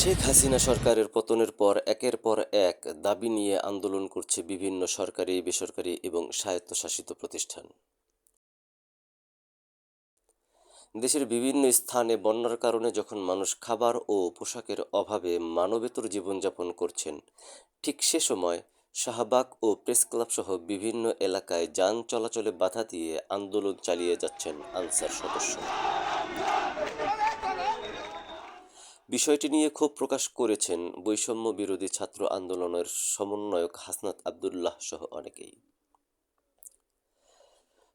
শেখ হাসিনা সরকারের পতনের পর একের পর এক দাবি নিয়ে আন্দোলন করছে বিভিন্ন সরকারি, বেসরকারি এবং স্বায়ত্তশাসিত প্রতিষ্ঠান। দেশের বিভিন্ন স্থানে বন্যার কারণে যখন মানুষ খাবার ও পোশাকের অভাবে মানবেতর জীবনযাপন করছেন, ঠিক সে সময় শাহবাগ ও প্রেসক্লাব সহ বিভিন্ন এলাকায় যান চলাচলে বাধা দিয়ে আন্দোলন চালিয়ে যাচ্ছেন আনসার সদস্যরা। বিষয়টি নিয়ে ক্ষোভ প্রকাশ করেছেন বৈষম্য বিরোধী ছাত্র আন্দোলনের সমন্বয়ক হাসনাত আবদুল্লাহ সহ অনেকেই।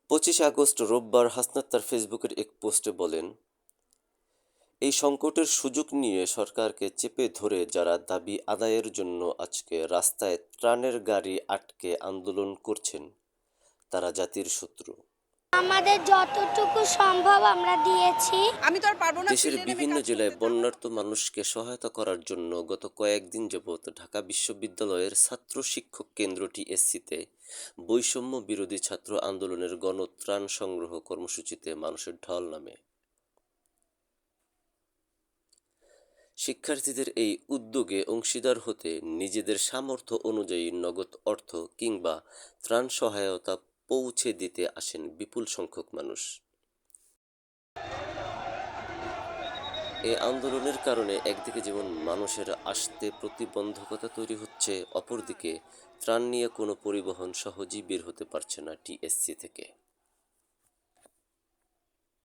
25 আগস্ট রোববার হাসনাত তার ফেসবুকের এক পোস্টে বলেন, এই সংকটের সুযোগ নিয়ে সরকারকে চেপে ধরে যারা দাবি আদায়ের জন্য আজকে রাস্তায় ত্রাণের গাড়ি আটকে আন্দোলন করছেন, তারা জাতির শত্রু। আমাদের যতটুকু সম্ভব আমরা দিয়েছি। দেশের বিভিন্ন জেলায় বন্যার্ত মানুষকে সহায়তা করার জন্য গত কয়েকদিন যাবৎ ঢাকা বিশ্ববিদ্যালয়ের ছাত্র শিক্ষক কেন্দ্র টিএসসিতে বৈষম্য বিরোধী ছাত্র আন্দোলনের গণত্রাণ সংগ্রহ কর্মসূচিতে মানুষের ঢল নামে। শিক্ষার্থীদের এই উদ্যোগে অংশীদার হতে নিজেদের সামর্থ্য অনুযায়ী নগদ অর্থ কিংবা ত্রাণ সহায়তা পৌঁছে দিতে আসেন বিপুল সংখ্যক মানুষ। এই আন্দোলনের কারণে একদিকে যেমন মানুষের আসতে প্রতিবন্ধকতা তৈরি হচ্ছে, অপরদিকে ত্রাণ নিয়ে কোনো পরিবহন সহজেই বের হতে পারছে না টিএসসি থেকে।